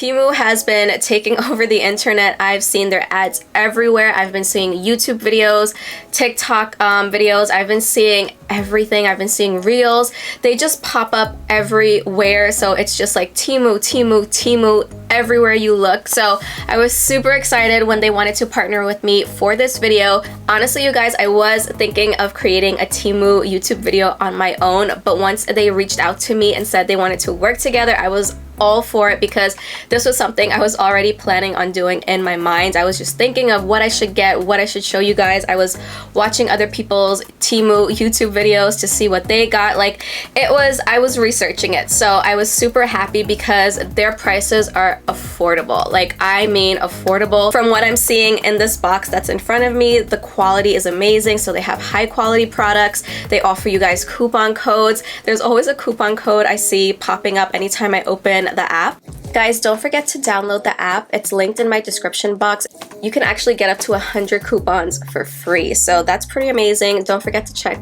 Temu has been taking over the internet. I've seen their ads everywhere. I've been seeing YouTube videos, TikTok videos. I've been seeing everything. I've been seeing reels. They just pop up everywhere. So it's just like Temu, Temu, Temu everywhere you look. So I was super excited when they wanted to partner with me for this video. Honestly, you guys, I was thinking of creating a Temu YouTube video on my own, but once they reached out to me and said they wanted to work together, I was all for it because this was something I was already planning on doing in my mind. I was just thinking of what I should get, what I should show you guys. I was watching other people's Temu YouTube videos to see what they got. Like, I was researching it. So I was super happy because their prices are affordable. Like, I mean affordable. From what I'm seeing in this box that's in front of me, the quality is amazing. So they have high quality products. They offer you guys coupon codes. There's always a coupon code I see popping up anytime I open the app. Guys, don't forget to download the app. It's linked in my description box. You can actually get up to 100 coupons for free. So that's pretty amazing. Don't forget to check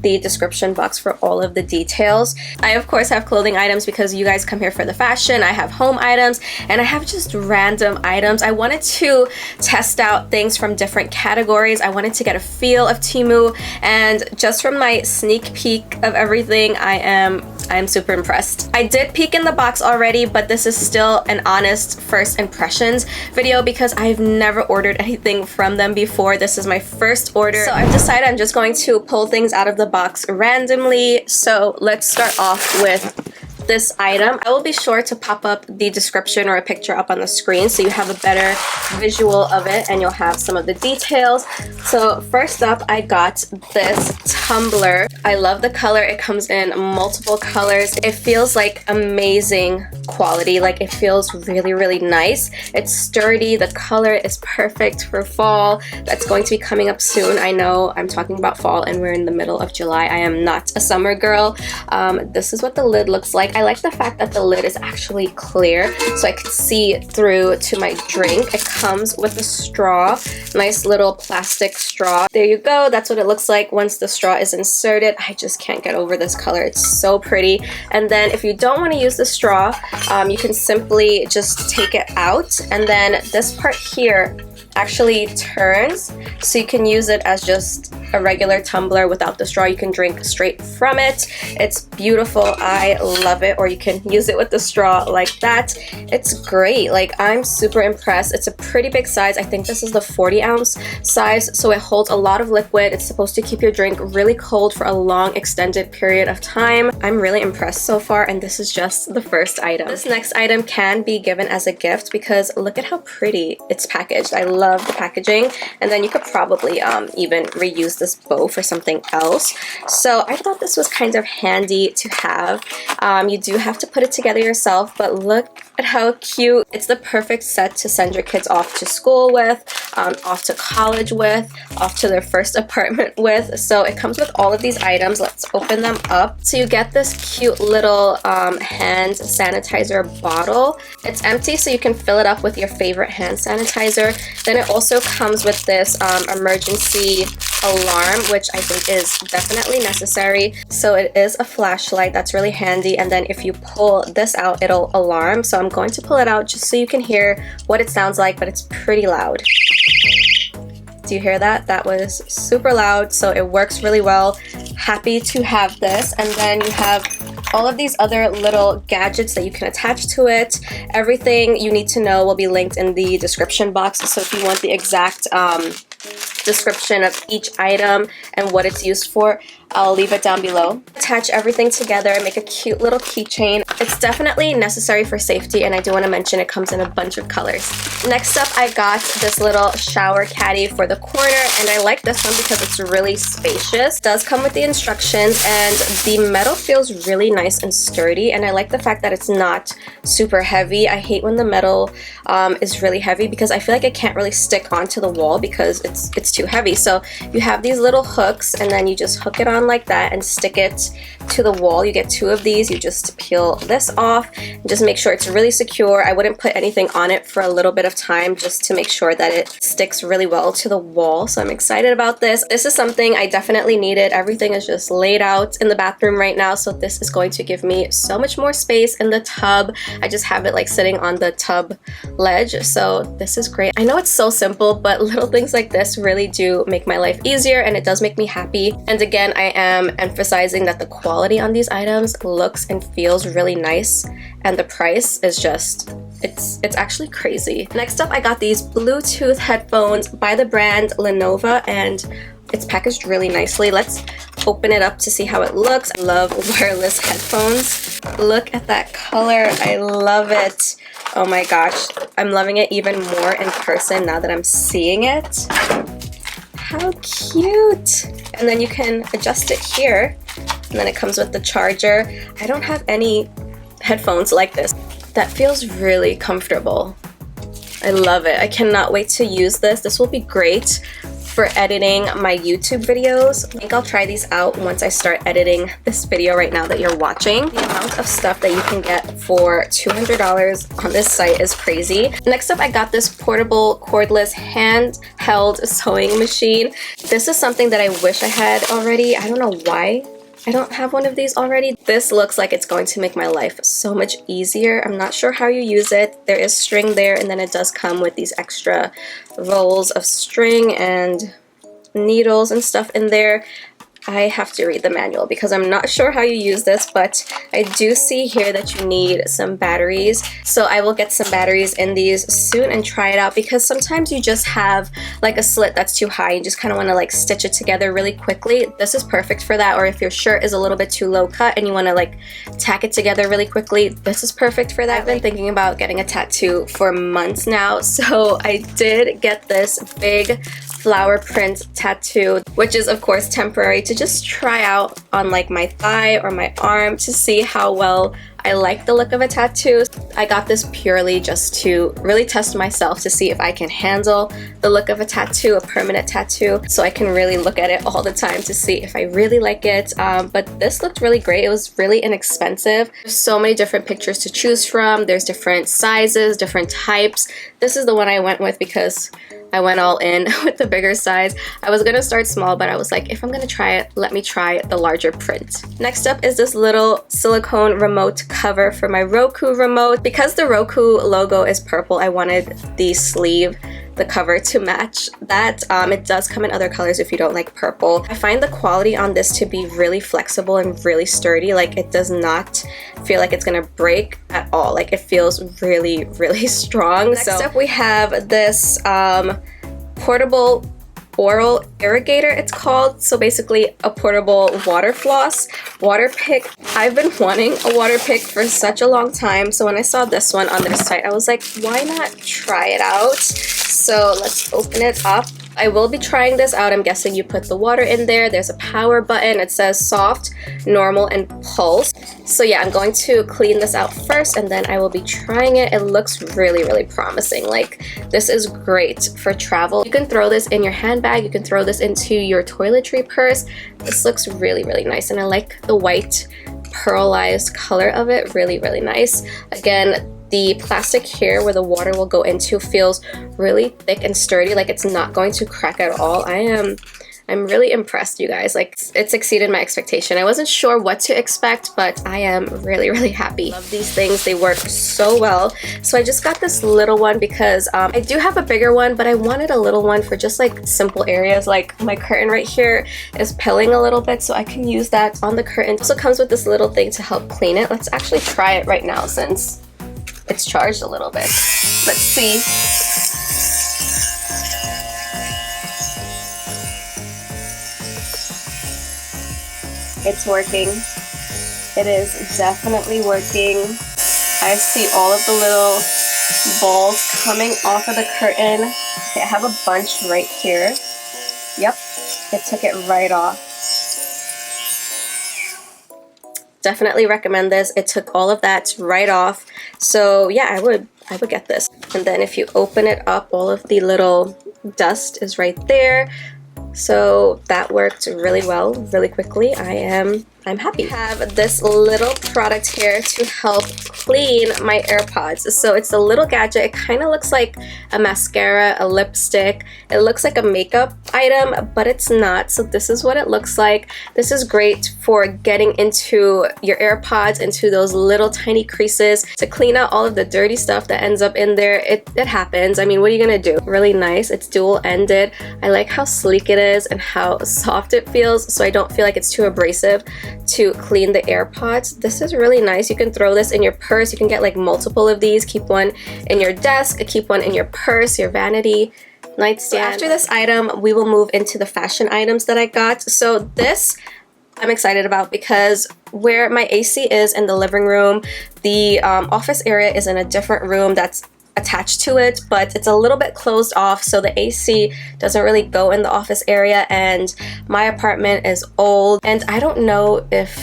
the description box for all of the details. I of course have clothing items because you guys come here for the fashion. I have home items and I have just random items. I wanted to test out things from different categories. I wanted to get a feel of Temu, and just from my sneak peek of everything, I am super impressed. I did peek in the box already, but this is still an honest first impressions video because I've never ordered anything from them before. This is my first order. So I've decided I'm just going to pull things out of the box randomly. So let's start off with this item. I will be sure to pop up the description or a picture up on the screen so you have a better visual of it and you'll have some of the details. So first up, I got this tumbler. I love the color. It comes in multiple colors. It feels like amazing quality. Like, it feels really, really nice. It's sturdy. The color is perfect for fall. That's going to be coming up soon. I know I'm talking about fall and we're in the middle of July. I am not a summer girl. This is what the lid looks like. I like the fact that the lid is actually clear so I could see through to my drink. It comes with a straw, nice little plastic straw. There you go. That's what it looks like once the straw is inserted. I just can't get over this color. It's so pretty. And then if you don't want to use the straw, you can simply just take it out, and then this part here actually turns so you can use it as just a regular tumbler without the straw. You can drink straight from it. It's beautiful. I love it. Or you can use it with the straw like that. It's great. Like, I'm super impressed. It's a pretty big size. I think this is the 40-ounce size, so it holds a lot of liquid. It's supposed to keep your drink really cold for a long extended period of time. I'm really impressed so far, and this is just the first item. This next item can be given as a gift because look at how pretty it's packaged. I love the packaging, and then you could probably even reuse this bow for something else. So I thought this was kind of handy to have. You do have to put it together yourself, but look at how cute. It's the perfect set to send your kids off to school with, off to college with, off to their first apartment with. So it comes with all of these items. Let's open them up. So you get this cute little hand sanitizer bottle. It's empty, so you can fill it up with your favorite hand sanitizer. Then it also comes with this emergency alarm, which I think is definitely necessary. So it is a flashlight. That's really handy. And then if you pull this out, it'll alarm. So I'm going to pull it out just so you can hear what it sounds like, but it's pretty loud. Do you hear that? That was super loud, so it works really well. Happy to have this. And then you have all of these other little gadgets that you can attach to it. Everything you need to know will be linked in the description box. So if you want the exact description of each item and what it's used for, I'll leave it down below. Attach everything together and make a cute little keychain. It's definitely necessary for safety, and I do want to mention it comes in a bunch of colors. Next up, I got this little shower caddy for the corner, and I like this one because it's really spacious. It does come with the instructions, and the metal feels really nice and sturdy, and I like the fact that it's not super heavy. I hate when the metal is really heavy because I feel like it can't really stick onto the wall because it's too heavy. So you have these little hooks, and then you just hook it on like that and stick it to the wall. You get 2 of these. You just peel this off and just make sure it's really secure. I wouldn't put anything on it for a little bit of time just to make sure that it sticks really well to the wall. So I'm excited about this. This is something I definitely needed. Everything is just laid out in the bathroom right now, so this is going to give me so much more space in the tub. I just have it like sitting on the tub ledge, so this is great. I know it's so simple, but little things like this really do make my life easier, and it does make me happy. And again, I am emphasizing that the quality on these items looks and feels really nice, and the price is just, it's actually crazy. Next up, I got these Bluetooth headphones by the brand Lenovo, and it's packaged really nicely. Let's open it up to see how it looks. I love wireless headphones. Look at that color. I love it. Oh my gosh. I'm loving it even more in person now that I'm seeing it. How cute. And then you can adjust it here. And then it comes with the charger. I don't have any headphones like this. That feels really comfortable. I love it. I cannot wait to use this. This will be great for editing my YouTube videos. I think I'll try these out once I start editing this video right now that you're watching. The amount of stuff that you can get for $200 on this site is crazy. Next up, I got this portable cordless handheld sewing machine. This is something that I wish I had already. I don't know why I don't have one of these already. This looks like it's going to make my life so much easier. I'm not sure how you use it. There is string there, and then it does come with these extra rolls of string and needles and stuff in there. I have to read the manual because I'm not sure how you use this, but I do see here that you need some batteries. So I will get some batteries in these soon and try it out, because sometimes you just have like a slit that's too high. You just kind of want to like stitch it together really quickly. This is perfect for that. Or if your shirt is a little bit too low cut and you want to like tack it together really quickly, this is perfect for that. I've been thinking about getting a tattoo for months now. So I did get this big flower print tattoo, which is of course temporary, to just try out on like my thigh or my arm to see how well I like the look of a tattoo. I got this purely just to really test myself to see if I can handle the look of a tattoo, a permanent tattoo, so I can really look at it all the time to see if I really like it. But this looked really great. It was really inexpensive. There's so many different pictures to choose from. There's different sizes, different types. This is the one I went with because I went all in with the bigger size. I was gonna start small, but I was like, if I'm gonna try it, let me try the larger print. Next up is this little silicone remote cover for my Roku remote. Because the Roku logo is purple, I wanted the sleeve, the cover to match that. It does come in other colors if you don't like purple. I find the quality on this to be really flexible and really sturdy. Like, it does not feel like it's gonna break at all. Like, it feels really, really strong. Next up, we have this portable oral irrigator, it's called. So basically a portable water floss, water pick. I've been wanting a water pick for such a long time, so when I saw this one on their site, I was like, why not try it out? So let's open it up. I will be trying this out. I'm guessing you put the water in there. There's a power button. It says soft, normal, and pulse. So yeah, I'm going to clean this out first, and then I will be trying it. It looks really, really promising. Like, this is great for travel. You can throw this in your handbag. You can throw this into your toiletry purse. This looks really, really nice, and I like the white pearlized color of it. Really, really nice. Again, the plastic here where the water will go into feels really thick and sturdy. Like, it's not going to crack at all. I'm really impressed, you guys. Like, it's exceeded my expectation. I wasn't sure what to expect, but I am really, really happy. Love these things. They work so well. So I just got this little one because I do have a bigger one, but I wanted a little one for just like simple areas. Like, my curtain right here is pilling a little bit, so I can use that on the curtain. It also comes with this little thing to help clean it. Let's actually try it right now since it's charged a little bit. Let's see. It's working. It is definitely working. I see all of the little balls coming off of the curtain. Okay, I have a bunch right here. Yep, it took it right off. Definitely recommend this. It took all of that right off. So yeah, I would get this. And then if you open it up, all of the little dust is right there. So that worked really well, really quickly. I'm happy. I have this little product here to help clean my AirPods. So it's a little gadget. It kind of looks like a mascara, a lipstick. It looks like a makeup item, but it's not. So this is what it looks like. This is great for getting into your AirPods, into those little tiny creases, to clean out all of the dirty stuff that ends up in there. It happens. I mean, what are you gonna do? Really nice. It's dual-ended. I like how sleek it is and how soft it feels, so I don't feel like it's too abrasive to clean the AirPods. This is really nice. You can throw this in your purse. You can get like multiple of these. Keep one in your desk, keep one in your purse, your vanity, nightstand. So after this item, we will move into the fashion items that I got. So this I'm excited about because where my AC is in the living room, the office area is in a different room that's attached to it, but it's a little bit closed off, so the AC doesn't really go in the office area, and my apartment is old, and I don't know if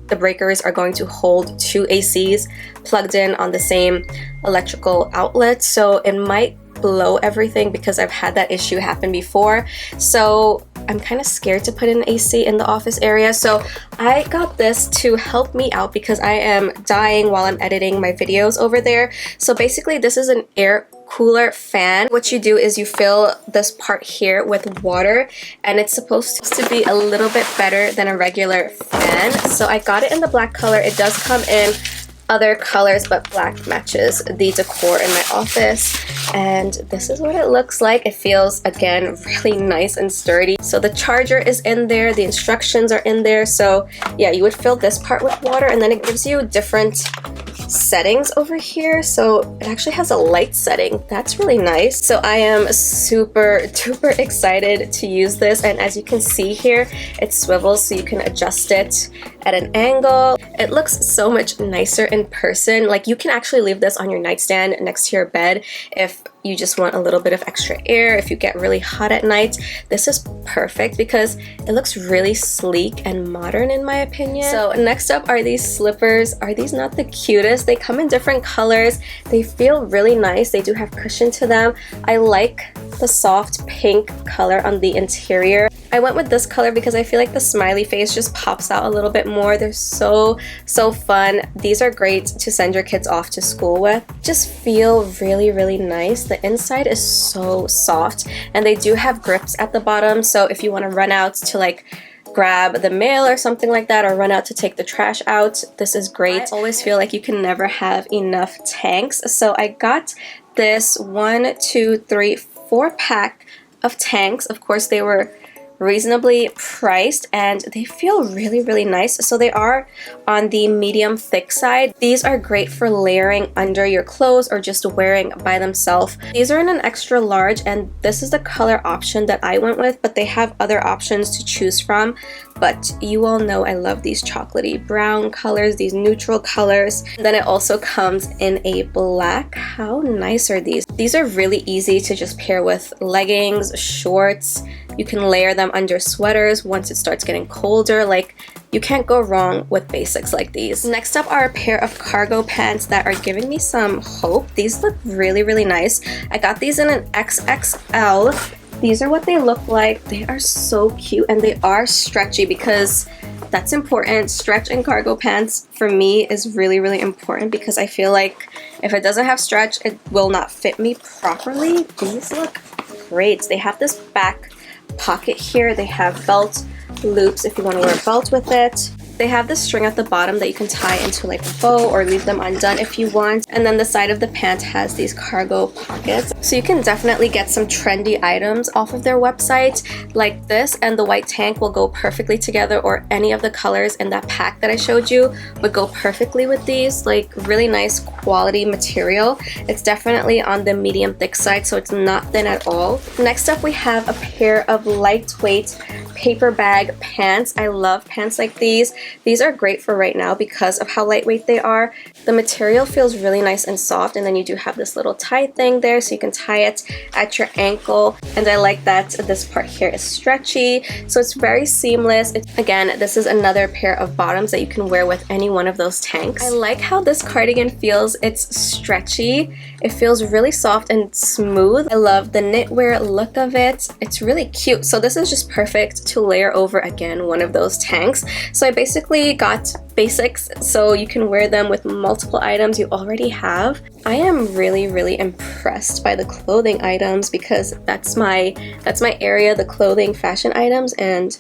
the breakers are going to hold two ACs plugged in on the same electrical outlet, so it might blow everything because I've had that issue happen before. So I'm kind of scared to put an AC in the office area, so I got this to help me out because I am dying while I'm editing my videos over there. So basically this is an air cooler fan. What you do is you fill this part here with water, and it's supposed to be a little bit better than a regular fan. So I got it in the black color. It does come in other colors, but black matches the decor in my office, and this is what it looks like. It feels, again, really nice and sturdy. So the charger is in there, the instructions are in there. So yeah, you would fill this part with water, and then it gives you different settings over here. So it actually has a light setting. That's really nice. So I am super duper excited to use this, and as you can see here, it swivels so you can adjust it at an angle. It looks so much nicer in person. Like, you can actually leave this on your nightstand next to your bed if you just want a little bit of extra air, if you get really hot at night. This is perfect because it looks really sleek and modern in my opinion. So next up are these slippers. Are these not the cutest? They come in different colors. They feel really nice. They do have cushion to them. I like the soft pink color on the interior. I went with this color because I feel like the smiley face just pops out a little bit more. They're so fun. These are great to send your kids off to school with. Just feel really nice. The inside is so soft, and they do have grips at the bottom, so if you want to run out to like grab the mail or something like that, or run out to take the trash out, this is great. I always feel like you can never have enough tanks, so I got this 1, 2, 3, 4 pack of tanks. Of course, they were reasonably priced, and they feel really nice. So they are on the medium thick side. These are great for layering under your clothes or just wearing by themselves. These are in an extra large, and this is the color option that I went with, but they have other options to choose from. But you all know I love these chocolatey brown colors, these neutral colors. And then it also comes in a black. How nice are these? These are really easy to just pair with leggings, shorts. You can layer them under sweaters once it starts getting colder. Like, you can't go wrong with basics like these. Next up are a pair of cargo pants that are giving me some hope. These look really nice. I got these in an XXL. These are what they look like. They are so cute, and they are stretchy because that's important. Stretch in cargo pants for me is really important because I feel like if it doesn't have stretch, it will not fit me properly. These look great. They have this back pocket here. They have belt loops if you want to wear a belt with it. They have this string at the bottom that you can tie into like a bow or leave them undone if you want. And then the side of the pant has these cargo pockets. So you can definitely get some trendy items off of their website. Like this and the white tank will go perfectly together, or any of the colors in that pack that I showed you would go perfectly with these. Like, really nice quality material. It's definitely on the medium thick side, so it's not thin at all. Next up we have a pair of lightweight paper bag pants. I love pants like these. These are great for right now because of how lightweight they are. The material feels really nice and soft, and then you do have this little tie thing there so you can tie it at your ankle. And I like that this part here is stretchy, so it's very seamless. Again, this is another pair of bottoms that you can wear with any one of those tanks. I like how this cardigan feels. It's stretchy. It feels really soft and smooth. I love the knitwear look of it. It's really cute. So this is just perfect to layer over, again, one of those tanks. So I basically got basics so you can wear them with multiple items you already have. I am really impressed by the clothing items because that's my area, the clothing fashion items, and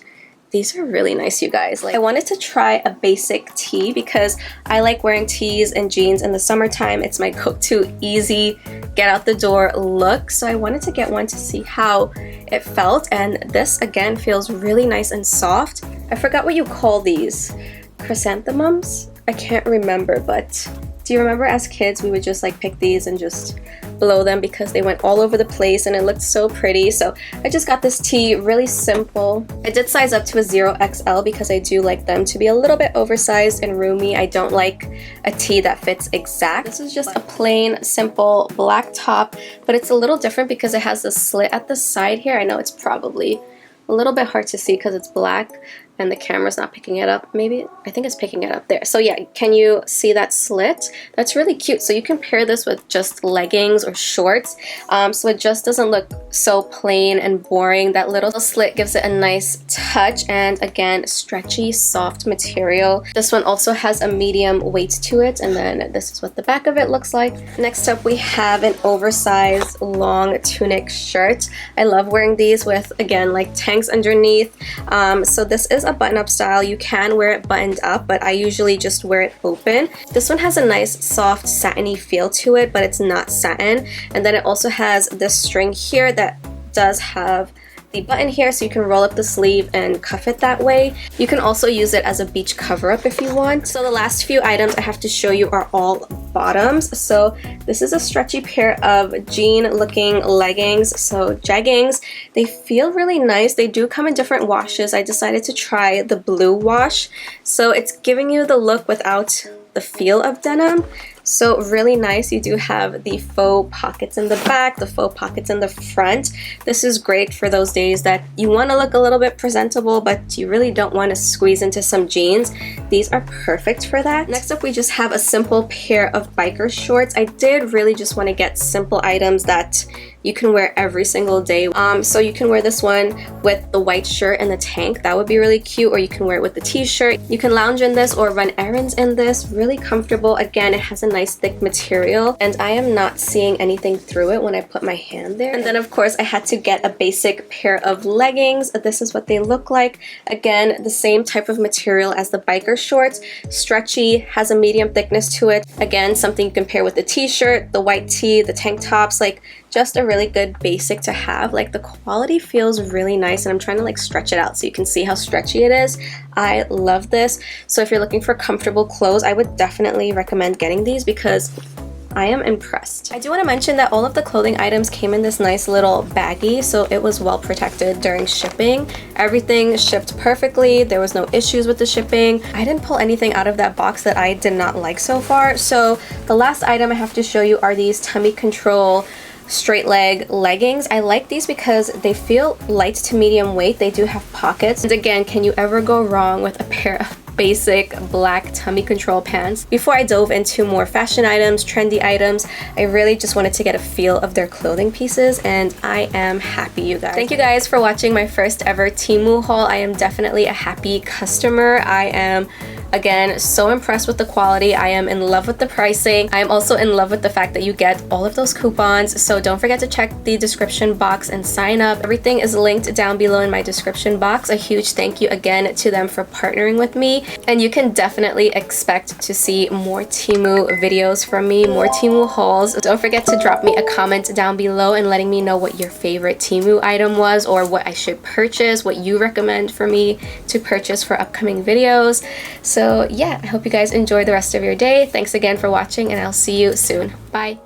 these are really nice, you guys. Like, I wanted to try a basic tee because I like wearing tees and jeans in the summertime. It's my go-to easy get out the door look. So I wanted to get one to see how it felt, and this again feels really nice and soft. I forgot what you call these. Chrysanthemums? I can't remember, but do you remember as kids we would just like pick these and just blow them because they went all over the place and it looked so pretty? So I just got this tee, really simple. I did size up to a 0XL because I do like them to be a little bit oversized and roomy. I don't like a tee that fits exact. This is just a plain, simple black top, but it's a little different because it has a slit at the side here. I know it's probably a little bit hard to see because it's black and the camera's not picking it up. Maybe, I think it's picking it up there. So yeah, can you see that slit? That's really cute. So you can pair this with just leggings or shorts. So it just doesn't look so plain and boring. That little slit gives it a nice touch, and again, stretchy, soft material. This one also has a medium weight to it, and then this is what the back of it looks like. Next up, we have an oversized long tunic shirt. I love wearing these with, again, like tanks underneath. So this is a button-up style. You can wear it buttoned up, but I usually just wear it open. This one has a nice soft satiny feel to it, but it's not satin. And then it also has this string here that does have the button here, so you can roll up the sleeve and cuff it that way. You can also use it as a beach cover-up if you want. So the last few items I have to show you are all bottoms. So this is a stretchy pair of jean-looking leggings, so jeggings. They feel really nice. They do come in different washes. I decided to try the blue wash. So it's giving you the look without the feel of denim. So really nice. You do have the faux pockets in the back, the faux pockets in the front. This is great for those days that you want to look a little bit presentable, but you really don't want to squeeze into some jeans. These are perfect for that. Next up, we just have a simple pair of biker shorts. I did really just want to get simple items that you can wear every single day. So you can wear this one with the white shirt and the tank. That would be really cute. Or you can wear it with the t-shirt. You can lounge in this or run errands in this. Really comfortable. Again, it has a nice thick material, and I am not seeing anything through it when I put my hand there. And then of course I had to get a basic pair of leggings. This is what they look like. Again, the same type of material as the biker shorts. Stretchy, has a medium thickness to it. Again, something you can pair with the t-shirt, the white tee, the tank tops. Like, just a really good basic to have. Like, the quality feels really nice, and I'm trying to like stretch it out so you can see how stretchy it is. I love this. So if you're looking for comfortable clothes, I would definitely recommend getting these because I am impressed. I do want to mention that all of the clothing items came in this nice little baggie, so it was well protected during shipping. Everything shipped perfectly. There was no issues with the shipping. I didn't pull anything out of that box that I did not like so far. So the last item I have to show you are these tummy control straight leg leggings. I like these because they feel light to medium weight. They do have pockets. And again, can you ever go wrong with a pair of basic black tummy control pants? Before I dove into more fashion items, trendy items, I really just wanted to get a feel of their clothing pieces, and I am happy, you guys. Thank you guys for watching my first ever Temu haul. I am definitely a happy customer. I am, again, so impressed with the quality. I am in love with the pricing. I am also in love with the fact that you get all of those coupons. So don't forget to check the description box and sign up. Everything is linked down below in my description box. A huge thank you again to them for partnering with me. And you can definitely expect to see more Temu videos from me, more Temu hauls. Don't forget to drop me a comment down below and letting me know what your favorite Temu item was, or what I should purchase, what you recommend for me to purchase for upcoming videos. So yeah, I hope you guys enjoy the rest of your day. Thanks again for watching, and I'll see you soon. Bye.